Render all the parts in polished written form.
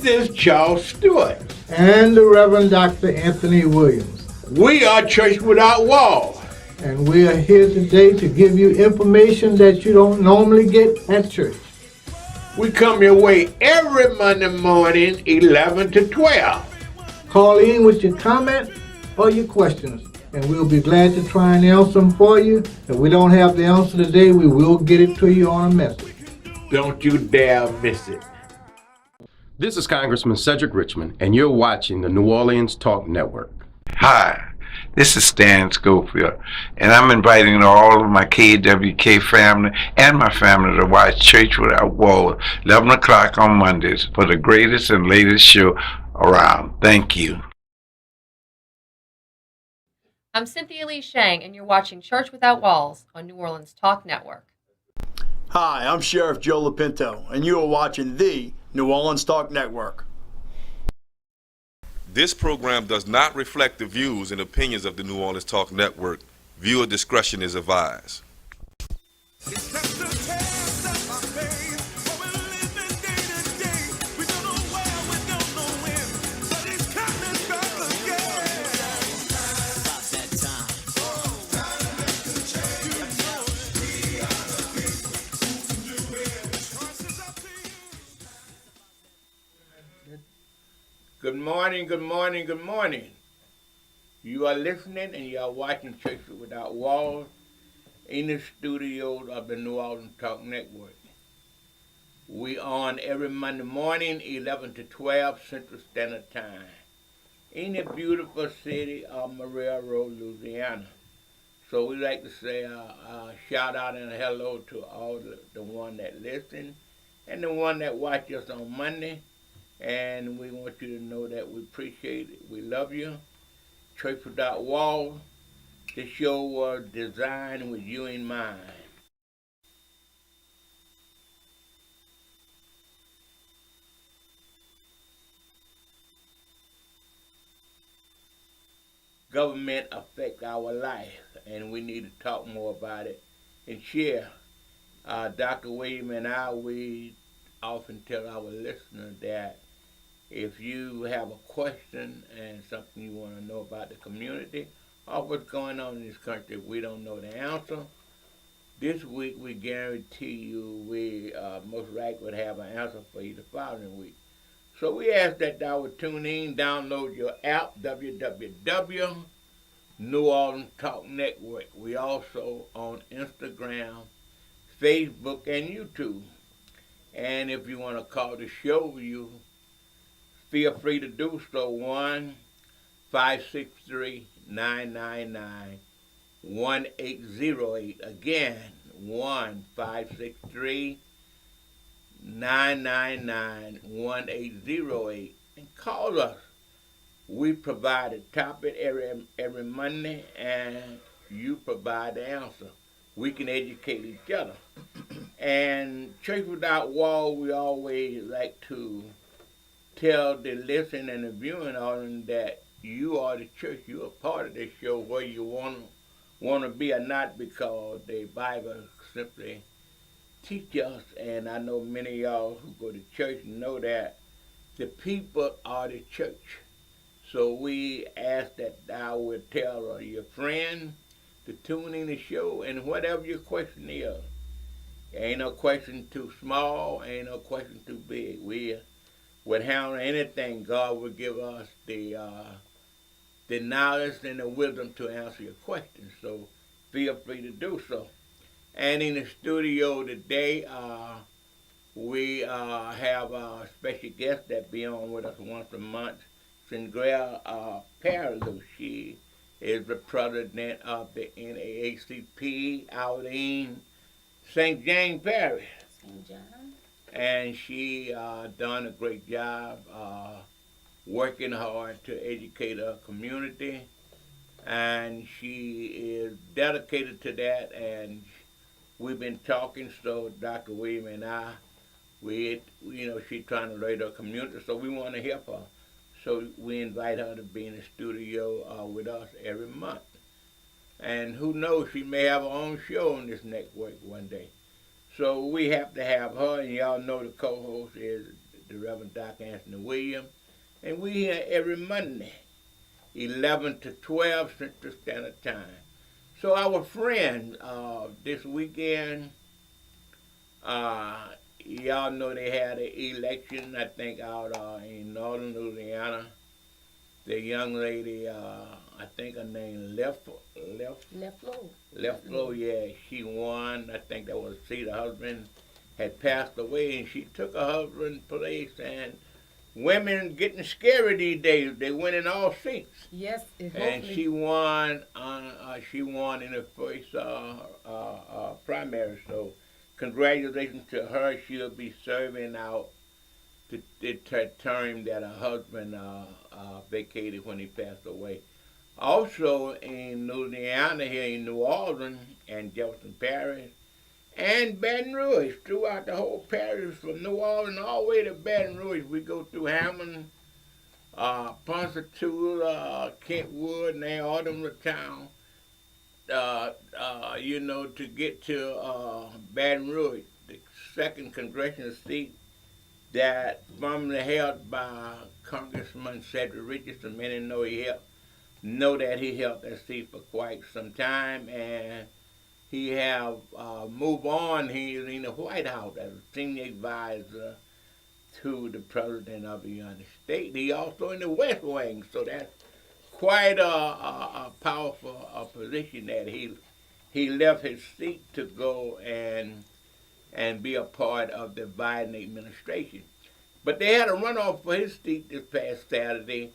is Charles Stewart. And the Reverend Dr. Anthony Williams. We are Church Without Walls. And we are here today to give you information that you don't normally get at church. We come your way every Monday morning, 11 to 12. Call in with your comment or your questions, and we'll be glad to try and answer them for you. If we don't have the answer today, we will get it to you on a message. Don't you dare miss it. This is Congressman Cedric Richmond, and you're watching the New Orleans Talk Network. Hi, this is Stan Schofield, and I'm inviting all of my KWK family and my family to watch Church Without Walls, 11 o'clock on Mondays, for the greatest and latest show around. Thank you. I'm Cynthia Lee Shang, and you're watching Church Without Walls on New Orleans Talk Network. Hi, I'm Sheriff Joe Lapinto, and you are watching the New Orleans Talk Network. This program does not reflect the views and opinions of the New Orleans Talk Network. Viewer discretion is advised. Good morning, good morning, good morning. You are listening and you are watching Church Without Walls in the studios of the New Orleans Talk Network. We on every Monday morning, 11 to 12 Central Standard Time in the beautiful city of Marrero, Louisiana. So we like to say a shout out and a hello to all the one that listen and the one that watch us on Monday. And we want you to know that we appreciate it. We love you. Church Without Walls. The show was designed with you in mind. Government affect our life, and we need to talk more about it and share. Dr. William and I, we often tell our listeners that if you have a question and something you want to know about the community or what's going on in this country, if we don't know the answer, this week we guarantee you we most likely would have an answer for you the following week. So we ask that y'all would tune in, download your app, www. New Orleans Talk Network. We also on Instagram, Facebook, and YouTube. And if you want to call the show, you feel free to do so. 1-563-999-1808. Again, 1-563-999-1808. And call us. We provide a topic every Monday, and you provide the answer. We can educate each other. And Church Without Walls, we always like to tell the listening and the viewing audience that you are the church. You are part of this show, whether you want to be or not, because the Bible simply teach us, and I know many of y'all who go to church know that the people are the church. So we ask that thou would tell your friend to tune in the show, and whatever your question is, ain't no question too small, ain't no question too big. We would handle anything. God will give us the knowledge and the wisdom to answer your questions. So feel free to do so. And in the studio today, we have a special guest that be on with us once a month, Sandra Parlow. She is the president of the NAACP out in St. James Parish. St. John. And she done a great job working hard to educate our community. And she is dedicated to that, and we've been talking, so Dr. William and I, she's trying to raise her community, so we want to help her. So we invite her to be in the studio with us every month. And who knows, she may have her own show on this network one day. So we have to have her, and y'all know the co-host is the Reverend Dr. Anthony Williams. And we here every Monday, 11 to 12 Central Standard Time. So our friend, this weekend, y'all know they had an election, I think, out in northern Louisiana. The young lady, I think her name Left yeah, she won. I think that was the husband had passed away, and she took her husband's place. And women getting scary these days. They win in all seats. Yes, And she won. She won in the first primary. So, congratulations to her. She'll be serving out the term that her husband vacated when he passed away. Also in Louisiana, here in New Orleans and Jefferson Parish, and Baton Rouge, throughout the whole parish, from New Orleans all the way to Baton Rouge. We go through Hammond, Ponchatoula, Kentwood, and all them little towns, to get to Baton Rouge, the second congressional seat that formerly held by Congressman Cedric Richardson. Many know that he held that seat for quite some time, and he have moved on. He's in the White House as a senior advisor to the President of the United States. He also in the West Wing, so that's quite a powerful position that he left his seat to go and be a part of the Biden administration. But they had a runoff for his seat this past Saturday,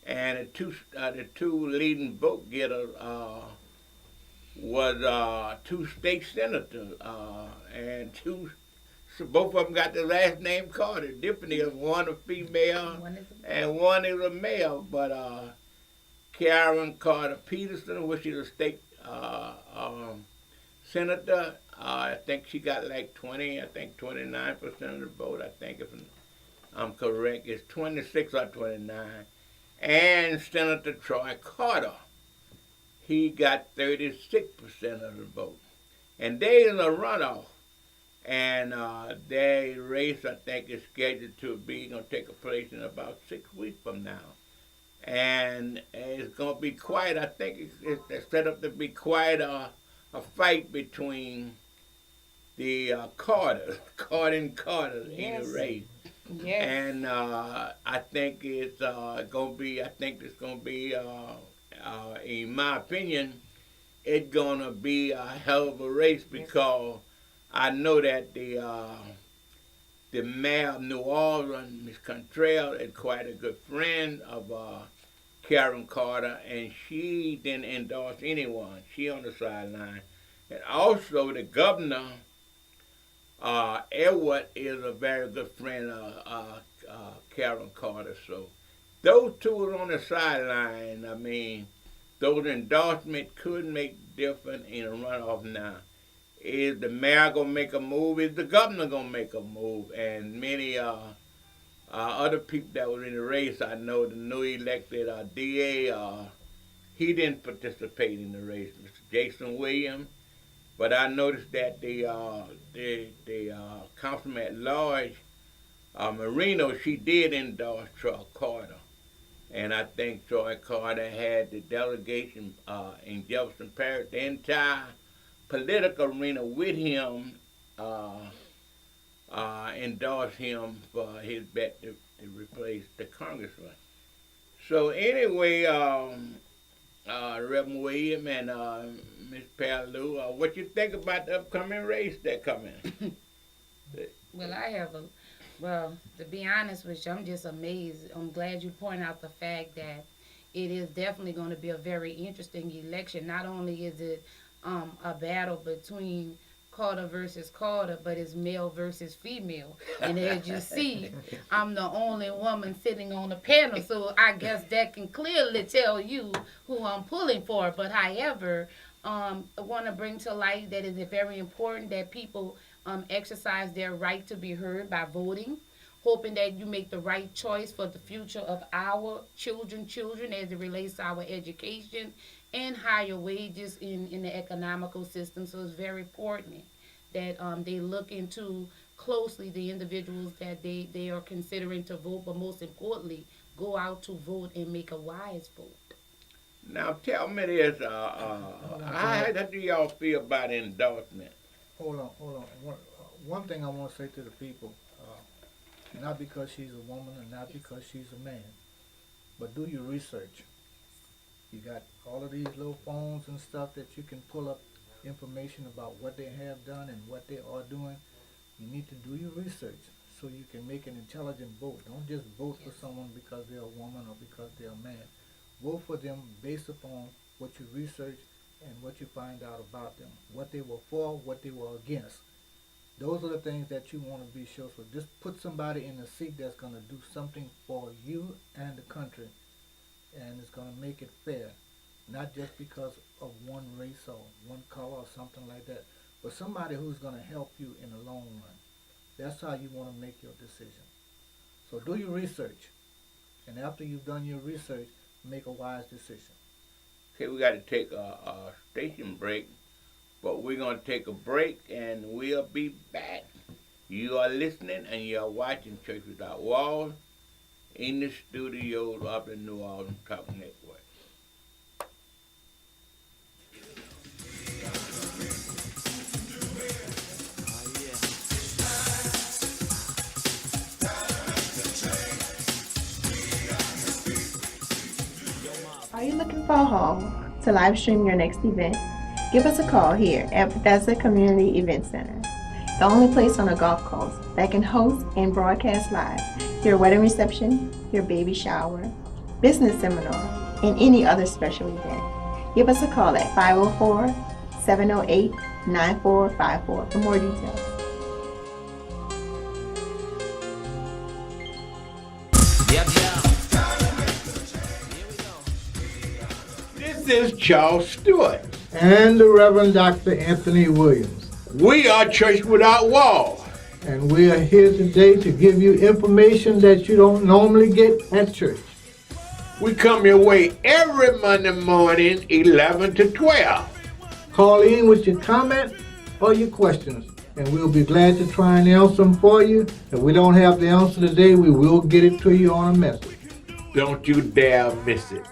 and the two leading vote getters was two state senators, and so both of them got the last name Carter. Different is one a female and one is a male. But Karen Carter Peterson, which is a state senator, I think she got like 29% of the vote. I think if I'm correct, it's 26 or 29. And Senator Troy Carter, he got 36% of the vote. And they in a runoff. And their race, I think, is scheduled to take place in about 6 weeks from now. And it's going to be quite, I think it's set up to be quite a fight between the Carter in the race. Yes. And I think it's going to be, in my opinion, it's going to be a hell of a race, because I know that the mayor of New Orleans, Ms. Cantrell, is quite a good friend of Karen Carter, and she didn't endorse anyone. She on the sideline. And also the governor, Edward, is a very good friend of Karen Carter. So those two are on the sideline. I mean, those endorsements could make difference in a runoff now. Is the mayor going to make a move? Is the governor going to make a move? And many other people that were in the race, I know the new elected DA, he didn't participate in the race, Mr. Jason Williams. But I noticed that the councilman at large, Marino, she did endorse Troy Carter. And I think Troy Carter had the delegation in Jefferson Parish, the entire political arena with him, endorsed him for his bet to replace the congressman. So anyway, Reverend William and Ms. Palu, what you think about the upcoming race that's coming? Well, to be honest with you, I'm just amazed. I'm glad you point out the fact that it is definitely going to be a very interesting election. Not only is it a battle between Carter versus Carter, but it's male versus female. And as you see, I'm the only woman sitting on the panel, so I guess that can clearly tell you who I'm pulling for. But however, I want to bring to light that it is very important that people exercise their right to be heard by voting, hoping that you make the right choice for the future of our children as it relates to our education and higher wages in the economical system. So it's very important that they look into closely the individuals that they are considering to vote, but most importantly, go out to vote and make a wise vote. Now tell me this, how do y'all feel about endorsement? Hold on. One thing I want to say to the people, not because she's a woman and not because she's a man, but do your research. You got all of these little phones and stuff that you can pull up information about what they have done and what they are doing. You need to do your research so you can make an intelligent vote. Don't just vote for someone because they're a woman or because they're a man. Vote for them based upon what you research and what you find out about them, what they were for, what they were against. Those are the things that you want to be sure. So just put somebody in the seat that's going to do something for you and the country, and it's going to make it fair, not just because of one race or one color or something like that, but somebody who's going to help you in the long run. That's how you want to make your decision. So do your research, and after you've done your research, make a wise decision. Okay, we got to take a station break, but we're going to take a break and we'll be back. You are listening and you are watching Church Without Walls in the studios up in New Orleans Talk Network. Are you looking for a home to live stream your next event? Give us a call here at Bethesda Community Event Center, the only place on the Gulf Coast that can host and broadcast live your wedding reception, your baby shower, business seminar, and any other special event. Give us a call at 504-708-9454 for more details. This is Charles Stewart. And the Reverend Dr. Anthony Williams. We are Church Without Walls. And we are here today to give you information that you don't normally get at church. We come your way every Monday morning, 11 to 12. Call in with your comment or your questions, and we'll be glad to try and answer them for you. If we don't have the answer today, we will get it to you on a message. Don't you dare miss it.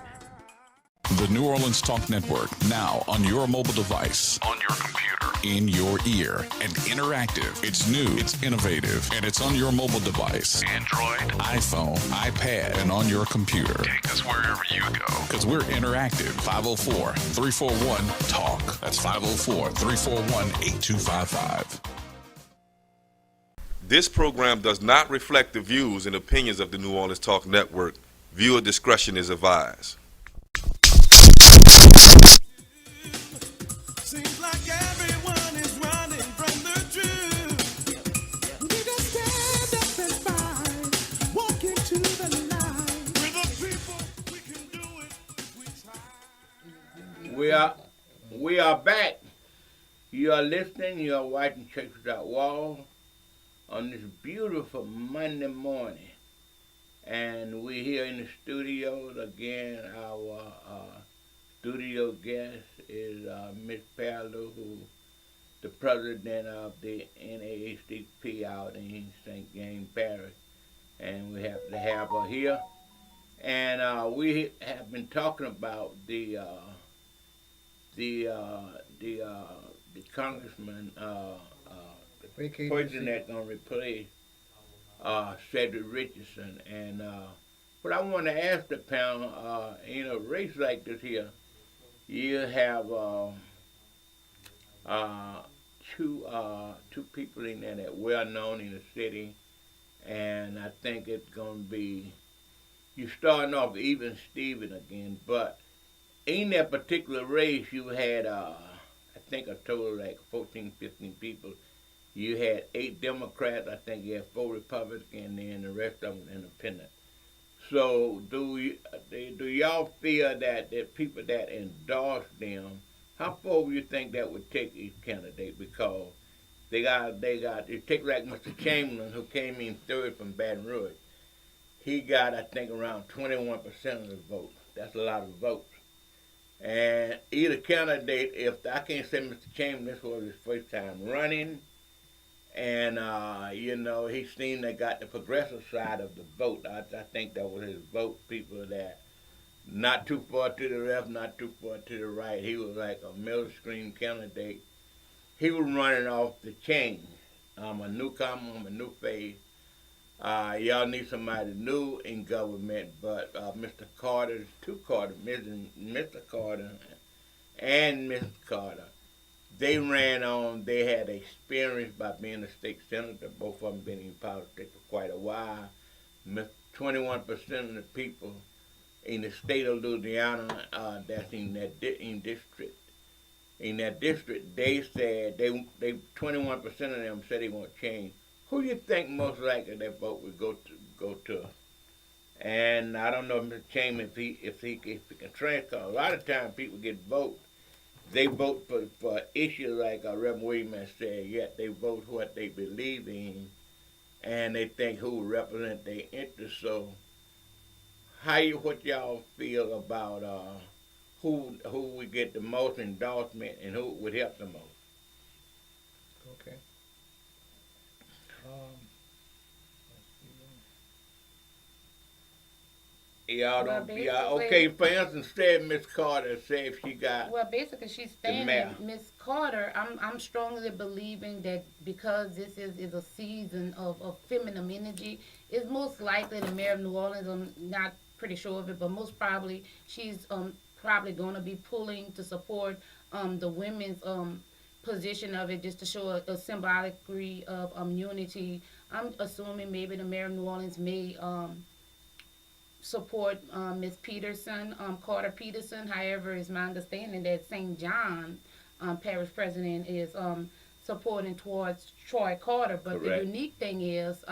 The New Orleans Talk Network, now on your mobile device, on your computer, in your ear, and interactive. It's new, it's innovative, and it's on your mobile device. Android, iPhone, iPad, and on your computer. Take us wherever you go. Because we're interactive. 504-341-TALK. That's 504-341-8255. This program does not reflect the views and opinions of the New Orleans Talk Network. Viewer discretion is advised. Seems like everyone is running from the truth. We just stand up and fight, walk into the light. We're the people, we can do it if we try. We are back. You are listening, you are watching Church Without Walls on this beautiful Monday morning. And we're here in the studios again. Our studio guest is Miss Paolo, who the president of the NAACP out in St. James Parish, and we have to have her here. And we have been talking about the congressman, the person that's gonna replace Cedric Richardson. And but I want to ask the panel, in a race like this here, you have two people in there that well known in the city, and I think it's gonna be you starting off even Steven again. But in that particular race, you had I think a total of like 14, 15 people. You had 8 Democrats, I think you had 4 Republicans, and then the rest of them independent. So do y'all feel that the people that endorse them, how far do you think that would take each candidate? Because they take like Mr. Chamberlain, who came in third from Baton Rouge. He got, I think, around 21% of the vote. That's a lot of votes. And either candidate, if I can't say Mr. Chamberlain, this was his first time running, And he seen they got the progressive side of the vote. I think that was his vote. People that not too far to the left, not too far to the right. He was like a middle screen candidate. He was running off the chain. I'm a newcomer. I'm a new face. Y'all need somebody new in government, but Mr. Carter's two Carter, Mr. Carter, and Miss Carter, they ran on. They had experience by being a state senator. Both of them been in politics for quite a while. 21% of the people in the state of Louisiana that's in that district, they said they 21% of them said they want change. Who you think most likely that vote would go to? And I don't know, Mr. Chamberlain, if he can transfer. A lot of times people get votes. They vote for issues like Reverend Williams said. Yet they vote what they believe in, and they think who will represent their interests. So, what y'all feel about who would get the most endorsement and who would help the most? Okay. Y'all Well, don't. Y'all, basically- okay, for instance, say Miss Carter, say if she got. Well, basically, she's mayor. standing, Miss Carter. I'm strongly believing that because this is a season of feminine energy, it's most likely the mayor of New Orleans. I'm not pretty sure of it, but most probably she's probably going to be pulling to support the women's position of it, just to show a symbolic degree of unity. I'm assuming maybe the mayor of New Orleans may support Miss Peterson, Carter Peterson. However, it's my understanding that St. John parish president is supporting towards Troy Carter. But Correct. the unique thing is,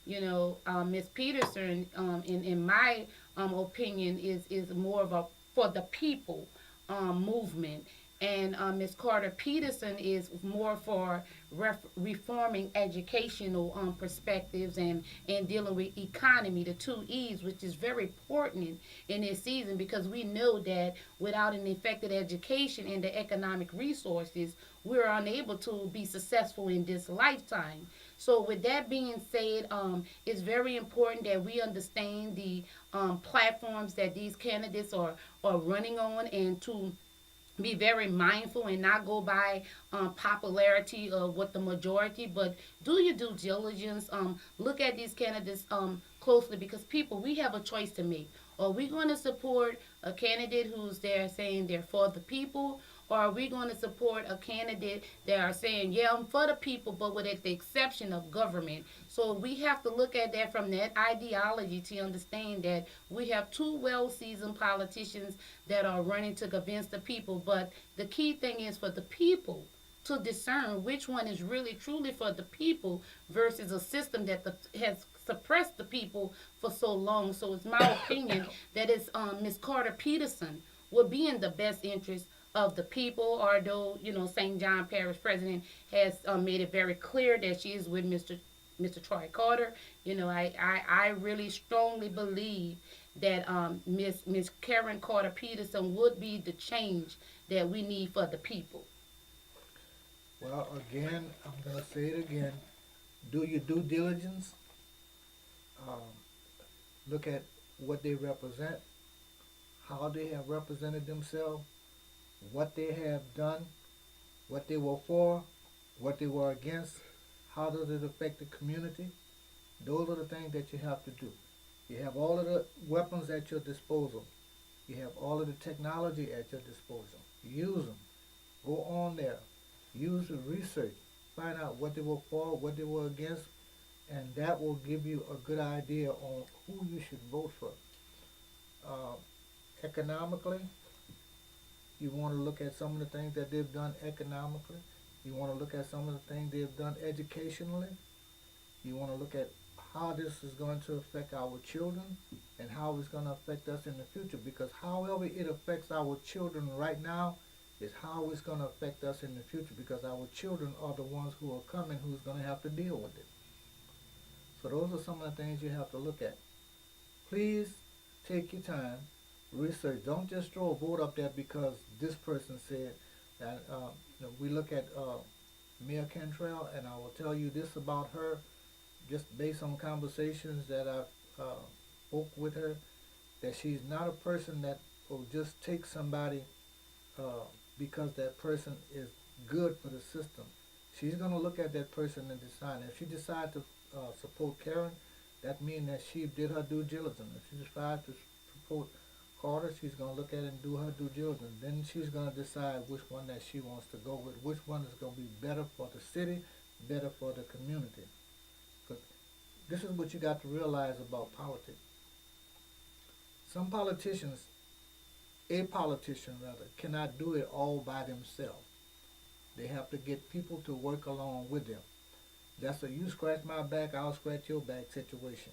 Miss Peterson, in my opinion, is more of a for the people movement. And Ms. Carter Peterson is more for reforming educational perspectives and dealing with economy, the 2 E's, which is very important in this season because we know that without an effective education and the economic resources, we're unable to be successful in this lifetime. So with that being said, it's very important that we understand the platforms that these candidates are running on and to be very mindful and not go by popularity of what the majority, but do your due diligence. Look at these candidates closely because we have a choice to make. Are we going to support a candidate who's there saying they're for the people, or are we going to support a candidate that are saying, yeah, I'm for the people, but with the exception of government? So we have to look at that from that ideology to understand that we have 2 well-seasoned politicians that are running to convince the people. But the key thing is for the people to discern which one is really truly for the people versus a system that has suppressed the people for so long. So it's my opinion that it's Ms. Carter Peterson will be in the best interest of the people, although, St. John Parish President has made it very clear that she is with Mr. Troy Carter. I really strongly believe that Miss Karen Carter Peterson would be the change that we need for the people. Well, again, I'm going to say it again. Do your due diligence. Look at what they represent, how they have represented themselves, what they have done, what they were for, what they were against, how does it affect the community. Those are the things that you have to do. You have all of the weapons at your disposal. You have all of the technology at your disposal. Use them. Go on there. Use the research. Find out what they were for, what they were against, and that will give you a good idea on who you should vote for. Economically, you want to look at some of the things that they've done economically. You want to look at some of the things they've done educationally. You want to look at how this is going to affect our children and how it's going to affect us in the future. Because however it affects our children right now is how it's going to affect us in the future, because our children are the ones who are coming who's going to have to deal with it. So those are some of the things you have to look at. Please take your time, research. Don't just throw a vote up there because this person said that. We look at Mia Cantrell, and I will tell you this about her, just based on conversations that I've spoke with her, that she's not a person that will just take somebody because that person is good for the system. She's going to look at that person and decide. If she decides to support Karen, that means that she did her due diligence. If she decides to support Carter, she's going to look at it and do her due diligence. Then she's going to decide which one that she wants to go with, which one is going to be better for the city, better for the community. Because this is what you got to realize about politics. Some politicians, a politician rather, cannot do it all by themselves. They have to get people to work along with them. That's a you scratch my back, I'll scratch your back situation.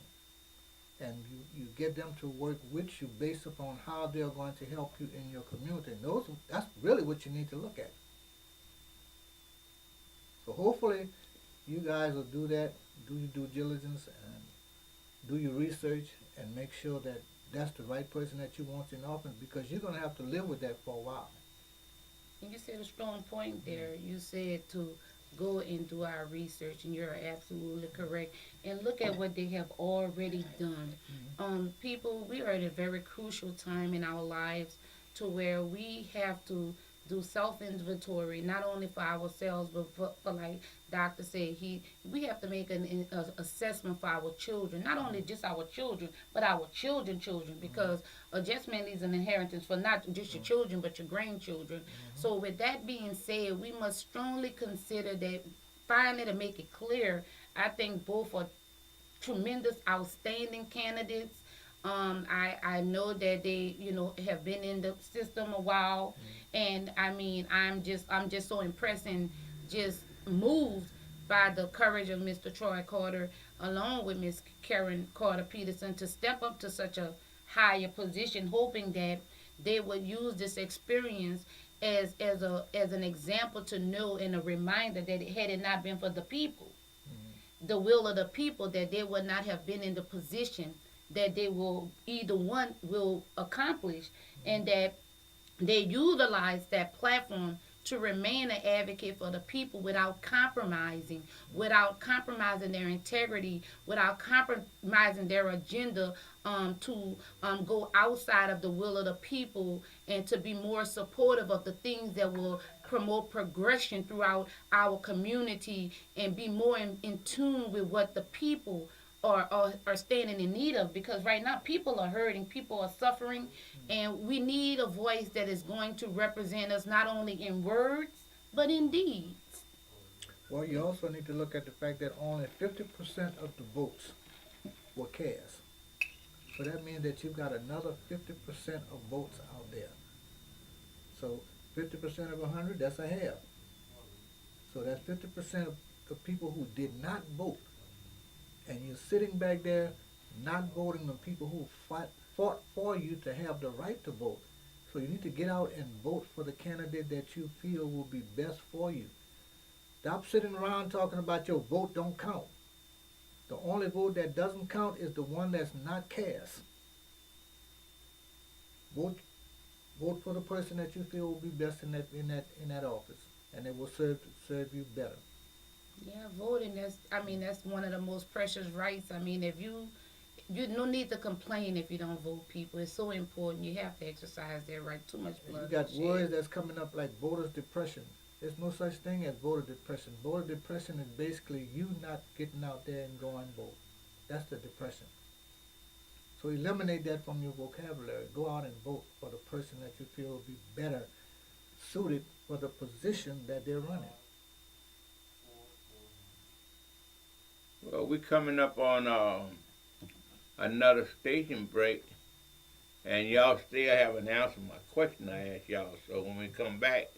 And you get them to work with you based upon how they're going to help you in your community. And that's really what you need to look at. So hopefully you guys will do that, do your due diligence, and do your research, and make sure that that's the right person that you want in office, because you're going to have to live with that for a while. And you said a strong point there. You said to go and do our research, and you're absolutely correct. And look at what they have already done. People, we are at a very crucial time in our lives to where we have to do self-inventory, not only for ourselves, but for like Doctor said, we have to make an assessment for our children, not only just our children, but our children, because adjustment is an inheritance for not just your children, but your grandchildren. So with that being said, we must strongly consider that, finally, to make it clear, I think both are tremendous, outstanding candidates. I know that they, have been in the system a while, and I mean, I'm just so impressed and just moved by the courage of Mr. Troy Carter, along with Miss Karen Carter Peterson, to step up to such a higher position, hoping that they would use this experience as an example to know, and a reminder that had it not been for the people, the will of the people, that they would not have been in the position that they will, either one will accomplish, and that they utilize that platform to remain an advocate for the people without compromising their integrity, without compromising their agenda to go outside of the will of the people, and to be more supportive of the things that will promote progression throughout our community, and be more in tune with what the people are standing in need of. Because right now people are hurting, people are suffering, and we need a voice that is going to represent us not only in words but in deeds. Well, you also need to look at the fact that only 50% of the votes were cast. So that means that you've got another 50% of votes out there. So 50% of 100, that's a half. So that's 50% of the people who did not vote. And you're sitting back there not voting on people who fought for you to have the right to vote. So you need to get out and vote for the candidate that you feel will be best for you. Stop sitting around talking about your vote don't count. The only vote that doesn't count is the one that's not cast. Vote for the person that you feel will be best in that office, and it will serve you better. Yeah, voting, that's one of the most precious rights. I mean, if you no need to complain if you don't vote, people. It's so important. You have to exercise that right. Too much blood. You got words that's coming up like voter's depression. There's no such thing as voter depression. Voter depression is basically you not getting out there and going vote. That's the depression. So eliminate that from your vocabulary. Go out and vote for the person that you feel will be better suited for the position that they're running. Well, we're coming up on another station break, and y'all still haven't answered my question I asked y'all. So when we come back,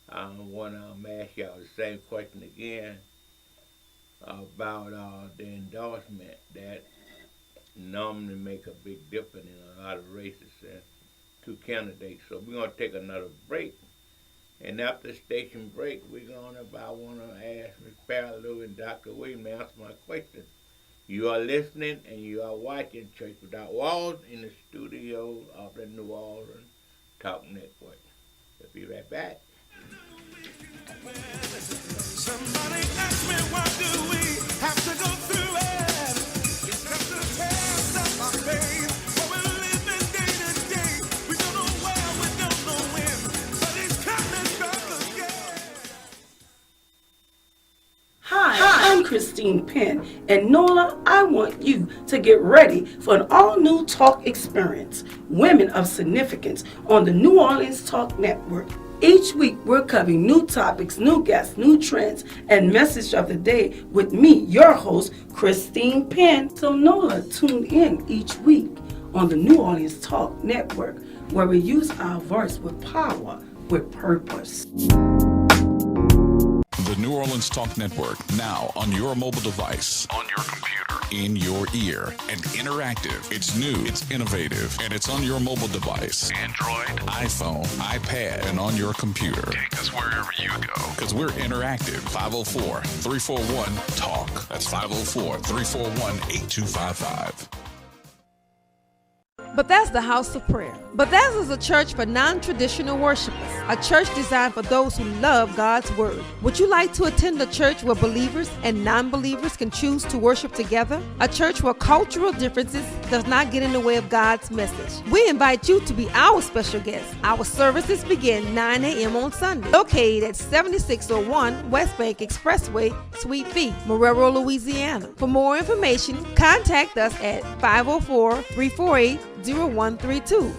I want to ask y'all the same question again about the endorsement that normally make a big difference in a lot of races and two candidates. So we're going to take another break. And after the station break, I want to ask Ms. Parallel and Dr. Williams to answer my question. You are listening and you are watching Church Without Walls in the studio of the New Orleans Talk Network. We'll be right back. So Christine Penn. And Nola, I want you to get ready for an all-new talk experience, Women of Significance, on the New Orleans Talk Network. Each week, we're covering new topics, new guests, new trends, and message of the day with me, your host, Christine Penn. So Nola, tune in each week on the New Orleans Talk Network, where we use our voice with power, with purpose. The New Orleans Talk Network, now on your mobile device, on your computer, in your ear, and interactive. It's new, it's innovative, and it's on your mobile device. Android, iPhone, iPad, and on your computer. Take us wherever you go. Because we're interactive. 504-341-TALK. That's 504-341-8255. Bethesda House of Prayer. Bethesda is a church for non-traditional worshipers, a church designed for those who love God's Word. Would you like to attend a church where believers and non-believers can choose to worship together? A church where cultural differences does not get in the way of God's message. We invite you to be our special guest. Our services begin 9 a.m. on Sunday, located at 7601 West Bank Expressway, Suite B, Marrero, Louisiana. For more information, contact us at 504-348-0132.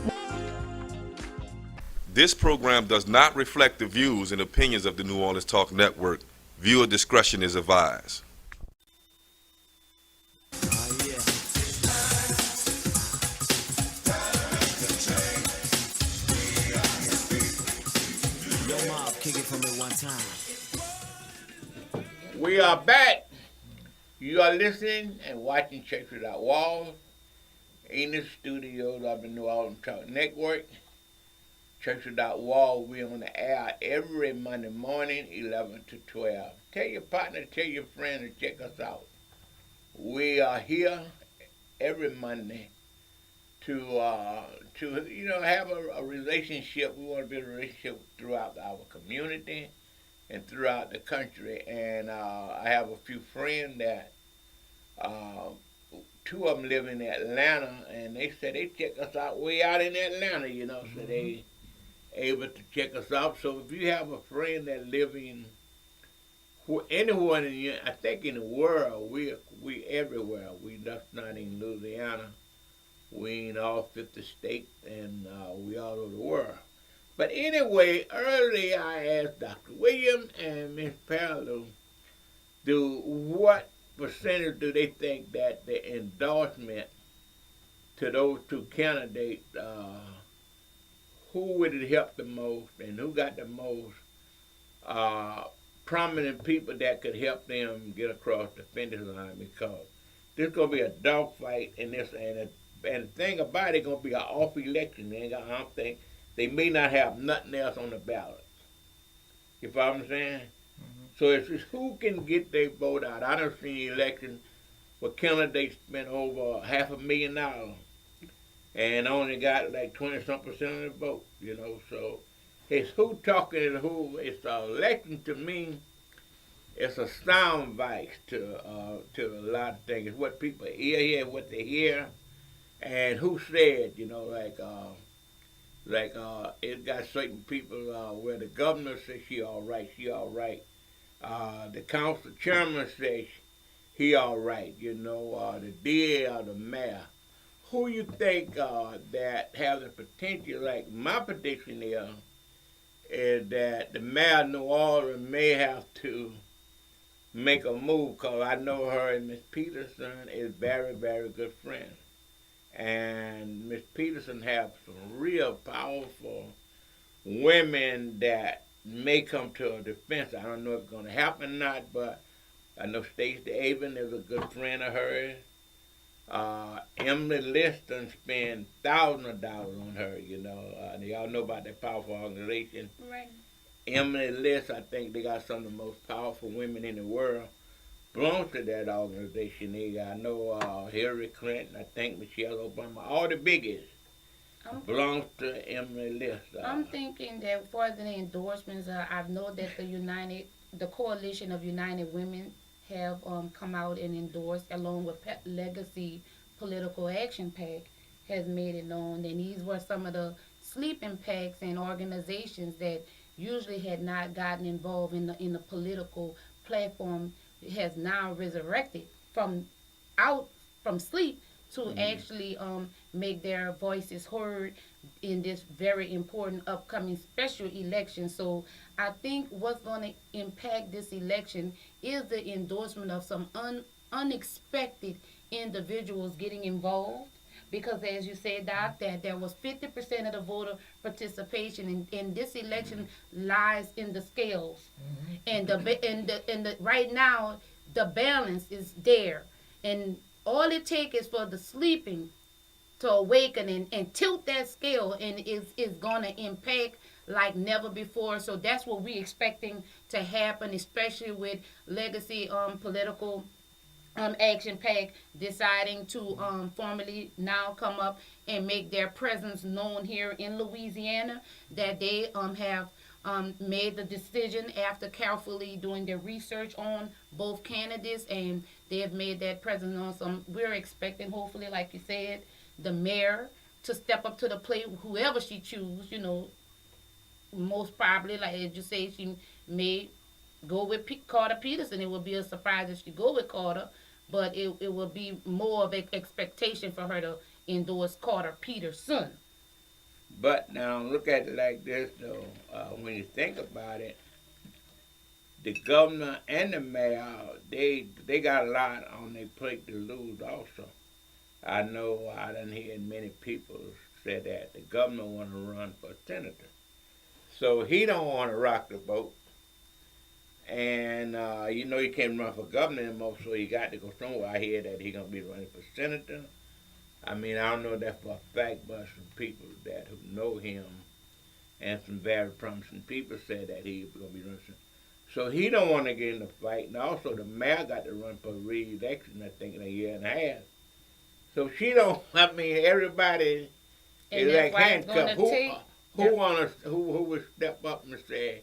This program does not reflect the views and opinions of the New Orleans Talk Network. Viewer discretion is advised. We are back. You are listening and watching Church Without Walls in the studios of the New Orleans Talk Network. Church Without Walls, we on the air every Monday morning, 11 to 12. Tell your partner, tell your friend to check us out. We are here every Monday to have a relationship. We want to build a relationship throughout our community and throughout the country. And I have a few friends that two of them live in Atlanta, and they said they check us out way out in Atlanta, so they able to check us out. So if you have a friend that live in anywhere I think in the world, we everywhere. We just not in Louisiana. We in all 50 states, and we all over the world. But anyway, earlier I asked Dr. Williams and Ms. Paolo, what percentage do they think that the endorsement to those two candidates, who would it help the most and who got the most prominent people that could help them get across the finish line? Because there's going to be a dogfight in this, and the thing about it, going to be an off election. I don't think they may not have nothing else on the ballot. You follow what I'm saying? So it's just who can get their vote out. I done seen elections where candidates spent over $500,000 and only got like 20-something% of the vote, So it's who talking and who. It's an election to me. It's a sound bite to a lot of things. It's what people hear, what they hear, and who said, it got certain people where the governor says she all right. The council chairman says he all right, the DA or the mayor. Who you think that has the potential, like my prediction is that the mayor of New Orleans may have to make a move, because I know her and Miss Peterson is very, very good friends. And Miss Peterson have some real powerful women that may come to her defense. I don't know if it's going to happen or not, but I know Stacey Abrams is a good friend of hers. Emily Liston spent thousands of dollars on her, and y'all know about that powerful organization. Right. Emily List, I think they got some of the most powerful women in the world belong to that organization. I know Hillary Clinton, I think Michelle Obama, all the biggies belongs to Emily List. I'm thinking that for the endorsements, I know that the Coalition of United Women have come out and endorsed, along with Legacy Political Action PAC has made it known. And these were some of the sleeping PACs and organizations that usually had not gotten involved in the political platform has now resurrected from sleep to actually make their voices heard in this very important upcoming special election. So I think what's going to impact this election is the endorsement of some unexpected individuals getting involved. Because as you said, Doc, that there was 50% of the voter participation, and this election lies in the scales, and the right now the balance is there, and all it takes is for the sleeping to awaken and tilt that scale, and is gonna impact like never before. So that's what we're expecting to happen, especially with Legacy Political Action PAC deciding to formally now come up and make their presence known here in Louisiana, that they have made the decision after carefully doing their research on both candidates, and they have made that presence known. So we're expecting, hopefully, like you said, the mayor to step up to the plate, whoever she chooses. You know, most probably, like as you say, she may go with Carter Peterson. It would be a surprise if she go with Carter, but it will be more of an expectation for her to endorse Carter Peterson. But now look at it like this, though. When you think about it, the governor and the mayor, they got a lot on their plate to lose also. I know I done heard many people say that the governor want to run for senator. So he don't want to rock the boat. And, you know, he can't run for governor anymore, so he got to go somewhere. I hear that he's going to be running for senator. I mean, I don't know that for a fact, but some people that who know him and some very promising people said that he's going to be running. So he don't want to get in the fight. And also the mayor got to run for re-election, I think, in a year and a half. So she don't, I mean, everybody is like handcuffed. Who would step up and say,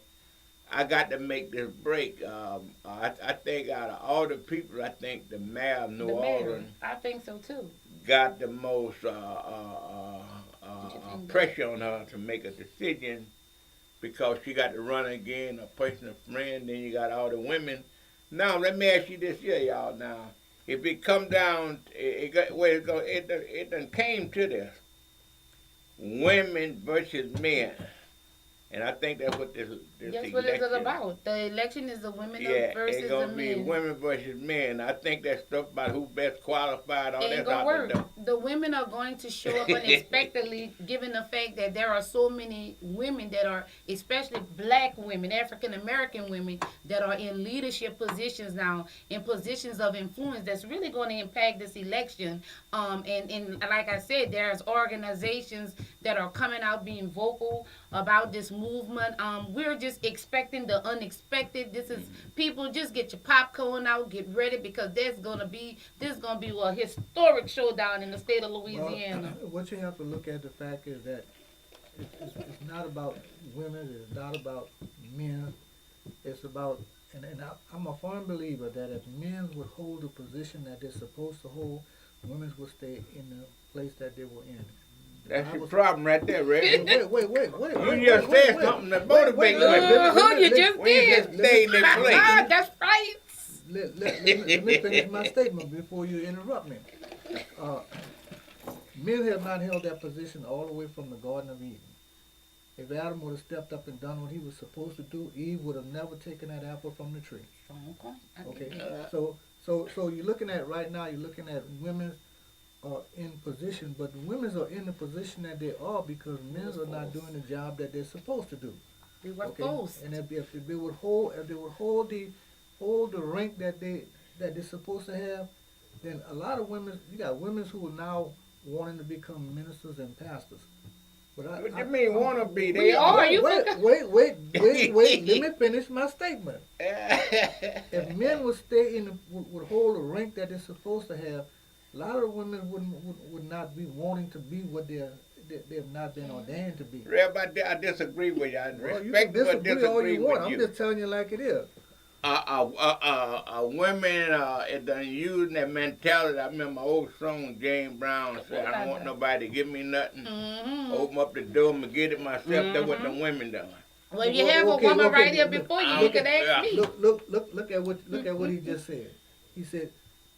I got to make this break? I think out of all the people, I think the mayor of New Orleans, I think so too, got the most pressure on her to make a decision, because she got to run again, a personal friend, then you got all the women. Now, let me ask you this here, y'all. Now, if it come down, it done came to this, women versus men. And I think that's what this that's what it's about. The election is the women versus it's the gonna be men. women versus men. I think that stuff about who best qualified, all Ain't that's gonna out work. there. The women are going to show up unexpectedly, given the fact that there are so many women that are, especially black women, African American women, that are in leadership positions now, in positions of influence. That's really going to impact this election. And like I said, there's organizations that are coming out being vocal about this movement. We're just expecting the unexpected. This is people, just get your popcorn out, get ready, because this is gonna be a historic showdown in the state of Louisiana. Well, what you have to look at, the fact is that it's not about women, it's not about men, it's about, and I'm a firm believer that if men would hold the position that they're supposed to hold, women would stay in the place that they were in. That's your problem right there, Red. Wait. You just said something that motivates women. You just did. Stay in that place. That's right. Let me finish my statement before you interrupt me. Men have not held that position all the way from the Garden of Eden. If Adam would have stepped up and done what he was supposed to do, Eve would have never taken that apple from the tree. Okay. So you're looking at right now. You're looking at women are in position, but women are in the position that they are because men are not doing the job that they're supposed to do. We were forced. And if they would hold the rank that they're supposed to have, then a lot of women, you got women who are now wanting to become ministers and pastors. But What you mean wanna be? They are. Wait. Let me finish my statement. If men would would hold the rank that they're supposed to have, a lot of women would not be wanting to be what they have not been ordained to be. Reb, I disagree with you. I Well, you respect can but disagree all disagree you want. with you. I'm just telling you like it is. Women it done using that mentality. I remember my old song, James Brown said, I don't want nobody to give me nothing. Open up the door and get it myself. That's what the women done. Well, you have a woman right here before you. You could ask me. Look at what he just said. He said,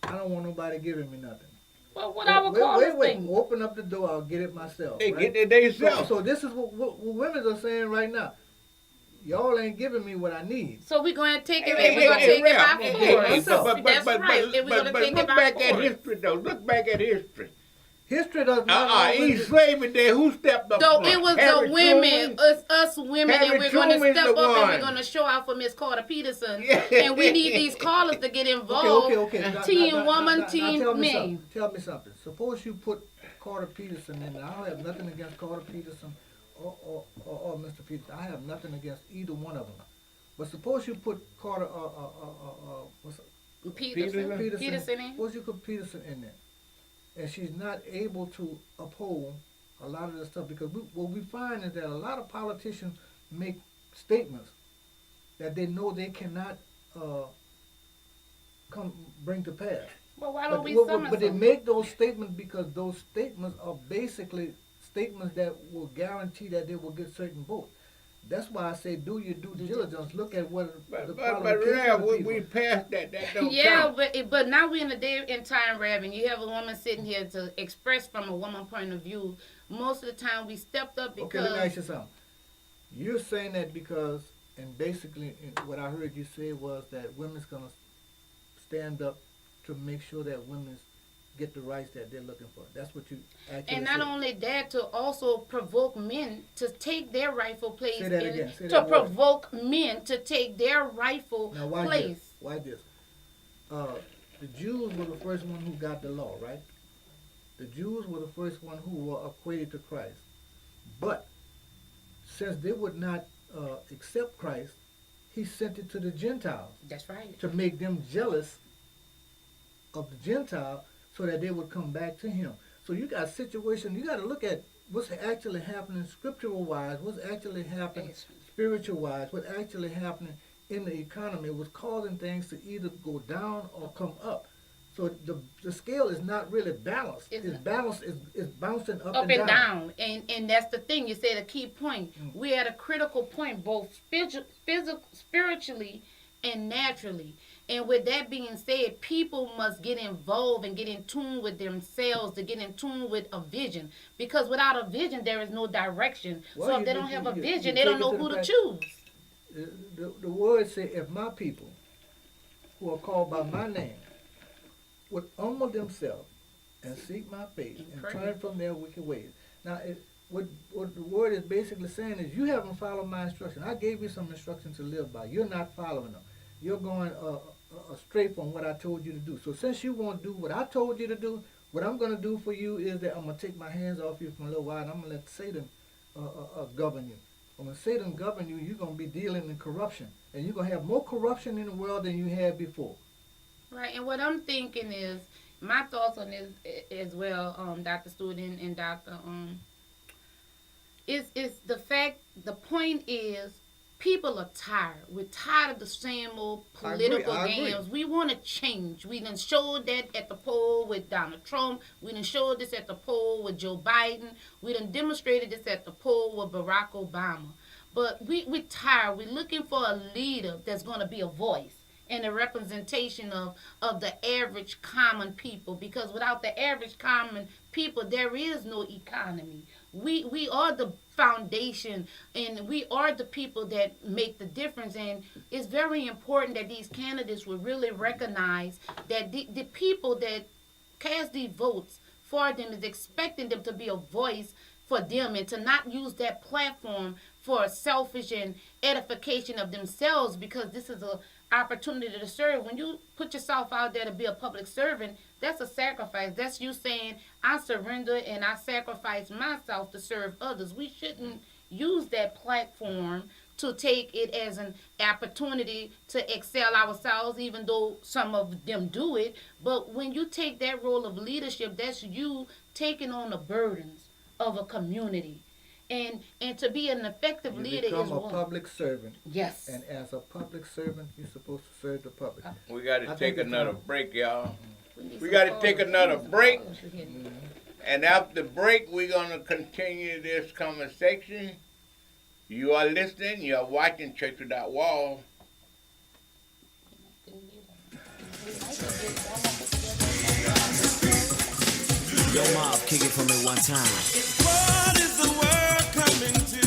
"I don't want nobody giving me nothing." Well, what I would call this thing? Open up the door. I'll get it myself. They right? get it themselves. So this is what women are saying right now. Y'all ain't giving me what I need. So we're going to take it. We're going to take it by force. That's right. And we're going to take it by Look back at force. history, though. Look back at history. History does not. In slavery day, who stepped up? So it was the women, us women, and we're going to step up and we're going to show out for Miss Carter Peterson. And we need these callers to get involved. Okay. Team woman, team tell me men. Tell me something. Suppose you put Carter Peterson in there. I don't have nothing against Carter Peterson or Mr. Peterson. I have nothing against either one of them. But suppose you put Carter Peterson in. Suppose you put Peterson in there. And she's not able to uphold a lot of the stuff because what we find is that a lot of politicians make statements that they know they cannot bring to pass. Well, why don't we summon But they make those statements because those statements are basically statements that will guarantee that they will get certain votes. That's why I say do your due diligence. Look at what the qualifications of the people. We passed that. That don't Yeah, count. but now we're in a day and time, Rev, and you have a woman sitting here to express from a woman point of view. Most of the time we stepped up because... Okay, let me ask you something. You're saying that because, and basically what I heard you say was that women's going to stand up to make sure that women get the rights that they're looking for. That's what you actually And not said. only that, to also provoke men to take their rightful place. Say that again. Say to that word. provoke men to take their rightful Now, why place. this? Why this? The Jews were the first one who got the law, right? The Jews were the first one who were equated to Christ. But since they would not accept Christ, he sent it to the Gentiles. That's right. To make them jealous of the Gentile so that they would come back to him. So you got a situation, you got to look at what's actually happening scriptural-wise, what's actually happening spiritual-wise, what's actually happening in the economy, what's causing things to either go down or come up. So the scale is not really balanced. It's balanced, it's bouncing up and down. And that's the thing. You said a key point. We're at a critical point, both spiritually and naturally. And with that being said, people must get involved and get in tune with themselves, to get in tune with a vision. Because without a vision, there is no direction. Well, so if they don't have a vision, they don't know who to choose. The word say, if my people who are called by my name would humble themselves and seek my face and turn from their wicked ways. Now, what the word is basically saying is you haven't followed my instruction. I gave you some instructions to live by. You're not following them. You're going astray from what I told you to do. So since you won't do what I told you to do, what I'm going to do for you is that I'm going to take my hands off you for a little while and I'm going to let Satan govern you. And when Satan govern you, you're going to be dealing in corruption. And you're going to have more corruption in the world than you had before. Right, and what I'm thinking is, my thoughts on this as well, Dr. Stewart and Dr. Is the fact, the point is, people are tired. We're tired of the same old political I agree. games. We want to change. We done showed that at the poll with Donald Trump. We done showed this at the poll with Joe Biden. We done demonstrated this at the poll with Barack Obama. But we're tired. We're looking for a leader that's going to be a voice and a representation of the average common people, because without the average common people, there is no economy. We are the foundation, and we are the people that make the difference, and it's very important that these candidates will really recognize that the people that cast these votes for them is expecting them to be a voice for them and to not use that platform for selfish and edification of themselves, because this is a opportunity to serve. When you put yourself out there to be a public servant, that's a sacrifice. That's you saying, I surrender and I sacrifice myself to serve others. We shouldn't use that platform to take it as an opportunity to excel ourselves, even though some of them do it. But when you take that role of leadership, that's you taking on the burdens of a community. And to be an effective leader is become a public servant. Yes. And as a public servant, you're supposed to serve the public. We got to take another break, y'all. We got to take another break. And after the break, we're going to continue this conversation. You are listening, you are watching Church Without Walls. Yo, Mob, kick it for me one time. What is the world coming to?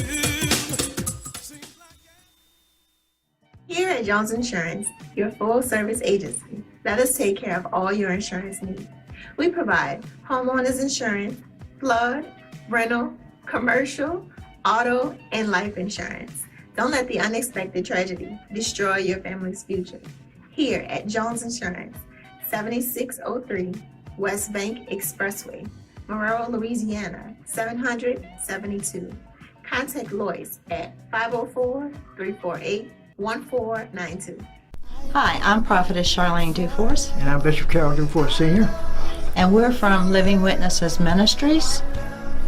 Here at Jones Insurance, your full-service agency, let us take care of all your insurance needs. We provide homeowners insurance, flood, rental, commercial, auto, and life insurance. Don't let the unexpected tragedy destroy your family's future. Here at Jones Insurance, 7603 West Bank Expressway, Monroe, Louisiana, 772. Contact Lois at 504-348-1492. Hi, I'm Prophetess Charlene Duforce, And I'm Bishop Carol Dufour Sr. and we're from Living Witnesses Ministries.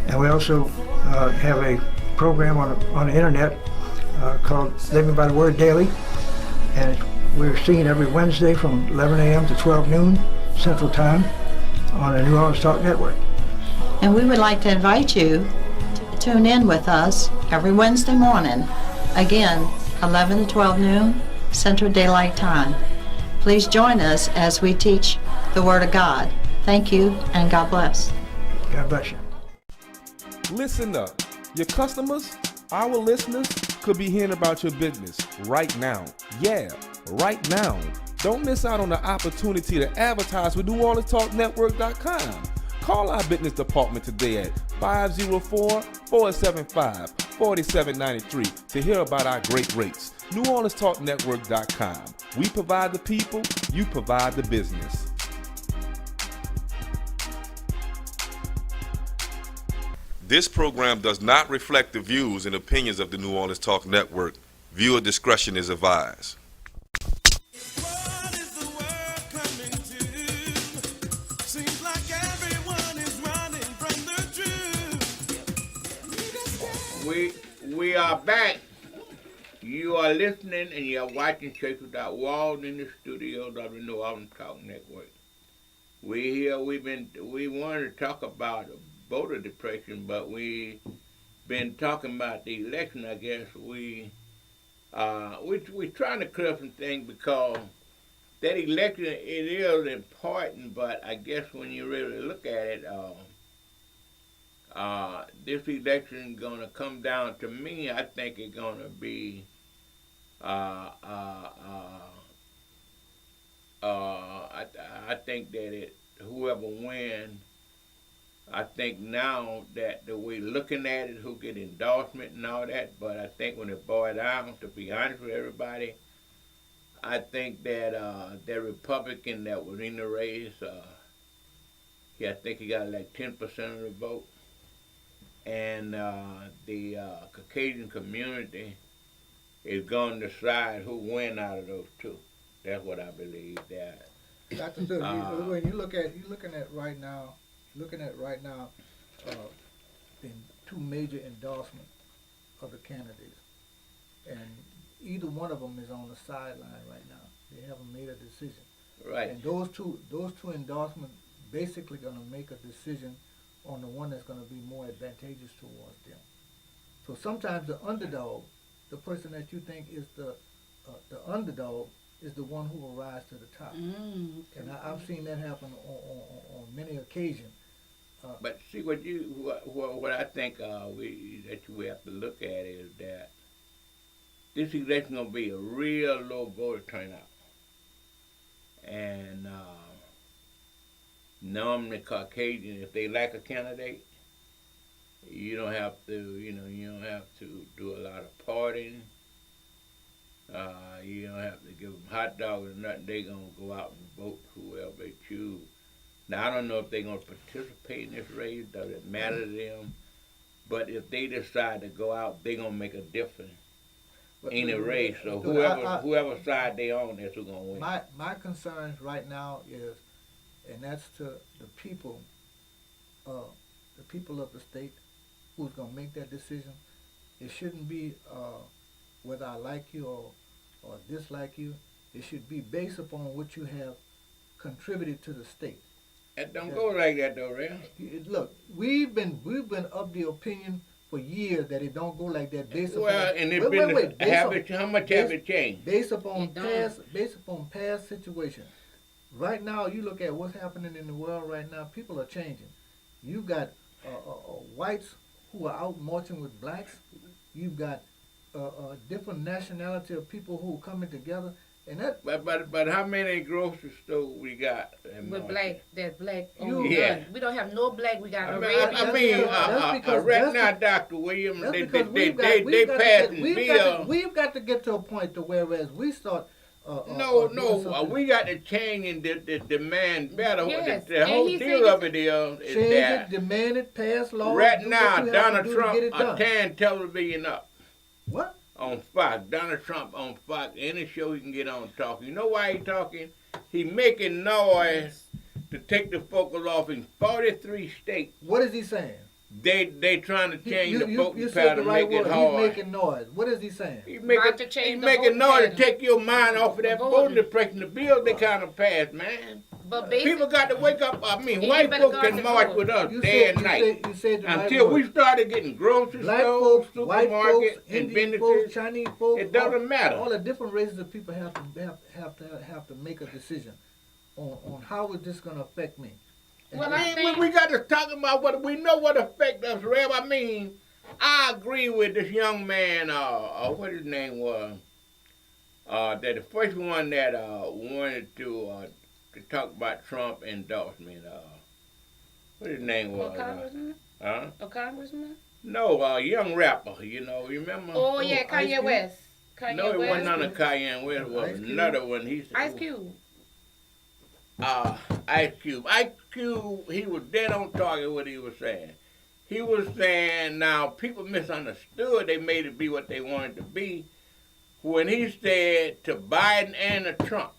And we also have a program on the internet called Living by the Word Daily. And we're seen every Wednesday from 11 a.m. to 12 noon Central Time on the New Orleans Talk Network. And we would like to invite you to tune in with us every Wednesday morning. Again, 11 to 12 noon Central Daylight Time. Please join us as we teach the Word of God. Thank you and God bless. God bless you. Listen up. Your customers, our listeners, could be hearing about your business right now. Yeah, right now. Don't miss out on the opportunity to advertise with NewOrleansTalkNetwork.com. Call our business department today at 504-475-4793 to hear about our great rates. NewOrleansTalkNetwork.com. We provide the people, you provide the business. This program does not reflect the views and opinions of the New Orleans Talk Network. Viewer discretion is advised. Seems like everyone is running from the truth. We are back. You are listening and you are watching Church Without Walls in the studios of the New Orleans Talk Network. We wanted to talk about voter depression, but we been talking about the election. I guess we trying to clear some things because that election, it is important, but I guess when you really look at it, this election is going to come down to me. I think it's going to be I think that whoever wins, I think now that the way looking at it, who get endorsement and all that, but I think when it boils down, to be honest with everybody, I think that the Republican that was in the race, I think he got like 10% of the vote, and the Caucasian community is going to decide who win out of those two. That's what I believe. That Dr. Thurman, when you're looking at right now, in two major endorsements of the candidates, and either one of them is on the sideline right now. They haven't made a decision. Right. And those two endorsements basically going to make a decision on the one that's going to be more advantageous towards them. So sometimes the underdog, the person that you think is the underdog, is the one who will rise to the top. Okay. And I've seen that happen on many occasions. But see what I think we have to look at is that this election gonna be a real low voter turnout, and normally Caucasian, if they like a candidate, you don't have to do a lot of partying. You don't have to give them hot dogs or nothing. They gonna go out and vote whoever they choose. Now I don't know if they're gonna participate in this race. Does it matter to them? But if they decide to go out, they're gonna make a difference in the race. So whoever side they on, that's who's gonna win. My concerns right now is, and that's to the people of the state who's gonna make that decision. It shouldn't be whether I like you or dislike you. It should be based upon what you have contributed to the state. It don't go like that though, Ray. Look, we've been of the opinion for years that it don't go like that based upon. Well, and it's wait, been wait, the based habit. How much have it changed? Based upon past situations. Right now, you look at what's happening in the world right now. People are changing. You got whites who are out marching with blacks. You've got different nationality of people who are coming together. And that, but how many grocery stores we got? With black, that's black. Yeah. We don't have no black. We got right now, Dr. Williams, they we've passing bill. We've got to get to a point to whereas we start. We got to change and the demand better. Yes. The whole deal of it is Change that it, demand it, pass laws. right do now, what you have Donald to do to Trump get it are done. tearing television up. What? On Fox. Donald Trump on Fox. Any show he can get on talking. You know why he talking? He making noise to take the focus off in 43 states. What is he saying? They trying to change the voting you said pattern the to right make it word. hard. He's making noise. What is he saying? He's making noise to take your mind off of that voting depression. The bill they kind of passed, man. But people got to wake up. I mean, white Anybody folks got can to march vote. with us You day said- and you night said- you said the right until we word. started getting grocery Black stores, folks, white folks, supermarkets, and Indian businesses. folks, Chinese folks. It doesn't matter. All the different races of people have to make a decision on how is this going to affect me. Well, we got to talk about what we know what affect us, Rev. I mean, I agree with this young man. What his name was? That the first one that wanted to talk about Trump endorsement. What his name was? A congressman? A congressman? No, a young rapper. You remember? Oh yeah, Kanye West. No, it wasn't none of Kanye West. It was another one. Ice Cube. Ice Cube. Ice Cube, he was dead on target what he was saying. He was saying, now, people misunderstood. They made it be what they wanted to be. When he said to Biden and to Trump,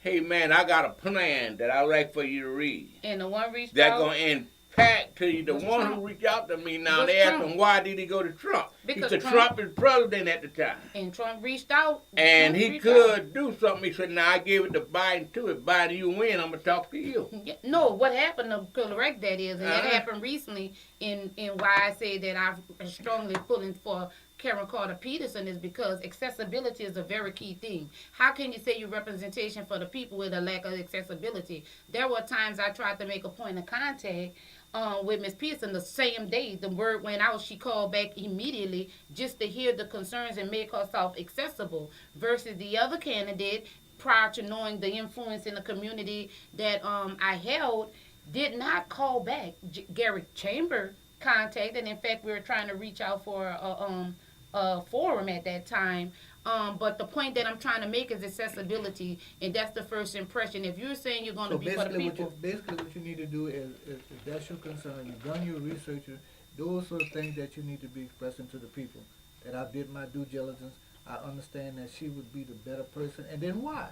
hey, man, I got a plan that I'd like for you to read. And the one reached That's out. going to impact to you. The one Trump? who reached out to me now, What's they asked Trump? him, why did he go to Trump? Because he said Trump- Trump is president at the time. And Trump reached out. And Trump he reached could out. do something. He said, now I gave it to Biden too. If Biden, you win, I'm going to talk to you. Yeah, no, what happened to correct that is, and that Uh-huh. happened recently in why I say that I'm strongly pulling for Karen Carter Peterson is because accessibility is a very key thing. How can you say you're representation for the people with a lack of accessibility? There were times I tried to make a point of contact with Ms. Peterson the same day the word went out. She called back immediately just to hear the concerns and make herself accessible versus the other candidate prior to knowing the influence in the community that I held did not call back. Gary Chamber contacted. In fact, we were trying to reach out for a forum at that time. But the point that I'm trying to make is accessibility, and that's the first impression. If you're saying you're going to be for the people. Basically, what you need to do is if that's your concern, you've done your research, those are things that you need to be expressing to the people. That I did my due diligence. I understand that she would be the better person, and then why?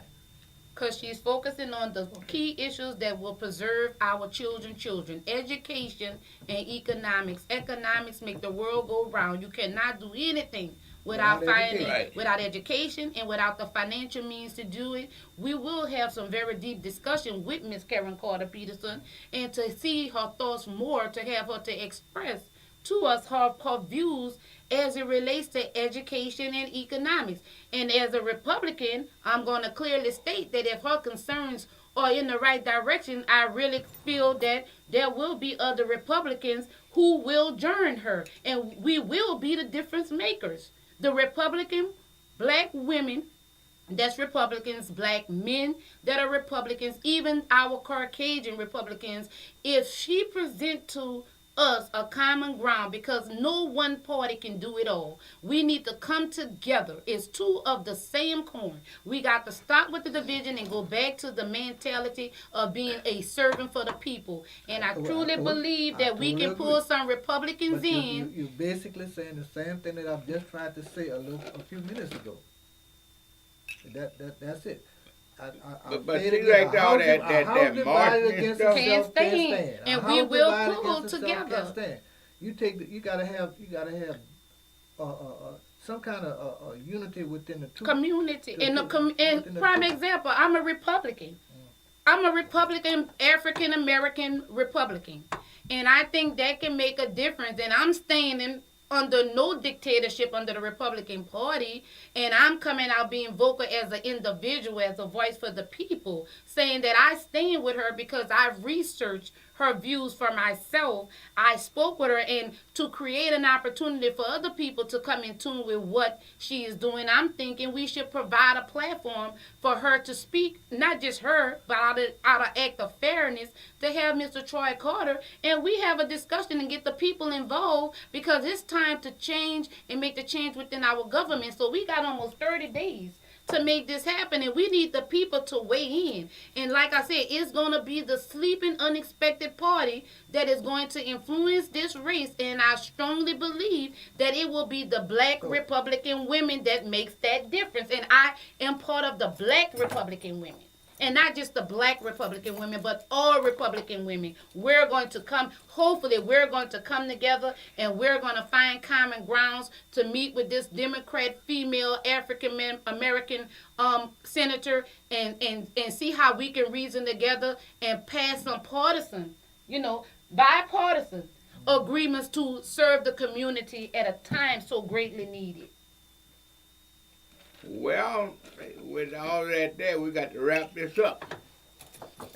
Because she's focusing on the key issues that will preserve our children, education and economics. Economics make the world go round. You cannot do anything without without education and without the financial means to do it. We will have some very deep discussion with Miss Karen Carter Peterson and to see her thoughts more, to have her to express to us her views as it relates to education and economics. And as a Republican, I'm going to clearly state that if her concerns are in the right direction, I really feel that there will be other Republicans who will join her. And we will be the difference makers. The Republican, black women, that's Republicans, black men that are Republicans, even our Caucasian Republicans, if she present to us a common ground, because no one party can do it all. We need to come together. It's two of the same coin. We got to stop with the division and go back to the mentality of being a servant for the people. And I truly believe that we can pull some Republicans in. You're basically saying the same thing that I've just tried to say a few minutes ago. That's it. But see, like all that marching stuff can't stand, and we will pull together. You gotta have some kind of unity within the two community. And prime example, I'm a Republican. I'm a Republican, African American Republican. And I think that can make a difference. And I'm standing under no dictatorship under the Republican Party, and I'm coming out being vocal as an individual, as a voice for the people, saying that I stand with her because I've researched her views for myself. I spoke with her, and to create an opportunity for other people to come in tune with what she is doing, I'm thinking we should provide a platform for her to speak, not just her, but out of act of fairness, to have Mr. Troy Carter, and we have a discussion and get the people involved, because it's time to change and make the change within our government. So we got almost 30 days to make this happen, and we need the people to weigh in. And like I said, it's going to be the sleeping unexpected party that is going to influence this race, and I strongly believe that it will be the black Republican women that makes that difference. And I am part of the black Republican women. And not just the black Republican women, but all Republican women. We're going to come, hopefully we're going to come together, and we're going to find common grounds to meet with this Democrat female African American senator and see how we can reason together and pass some partisan, bipartisan agreements to serve the community at a time so greatly needed. Well, with all that there, we got to wrap this up.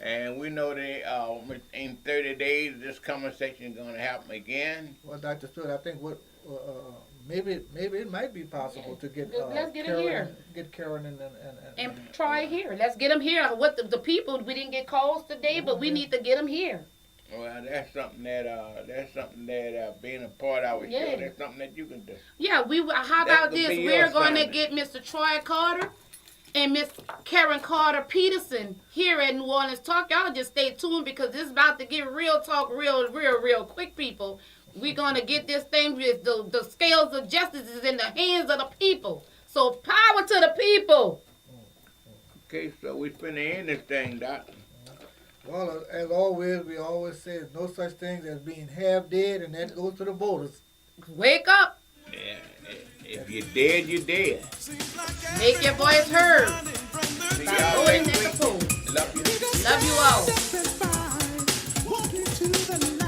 And we know that in 30 days, this conversation is going to happen again. Well, Dr. Stewart, I think maybe it might be possible to get Let's get Karen, him here. Get Karen and try here. Let's get them here. What the people, we didn't get calls today, but we need to get them here. Well, that's something that being a part of our show, that's something that you can do. Yeah, how about this? We're going to get Mr. Troy Carter and Miss Karen Carter Peterson here at New Orleans Talk. Y'all just stay tuned, because this is about to get real talk real quick, people. We're going to get this thing with the scales of justice is in the hands of the people. So power to the people. Okay, so we finna end this thing, Doctor. Well, as always, we always say there's no such thing as being half dead, and that goes to the voters. Wake up. Yeah, if you're dead, you're dead. Make your voice heard. See By y'all voting next at the week. polls. Love you. Love you all.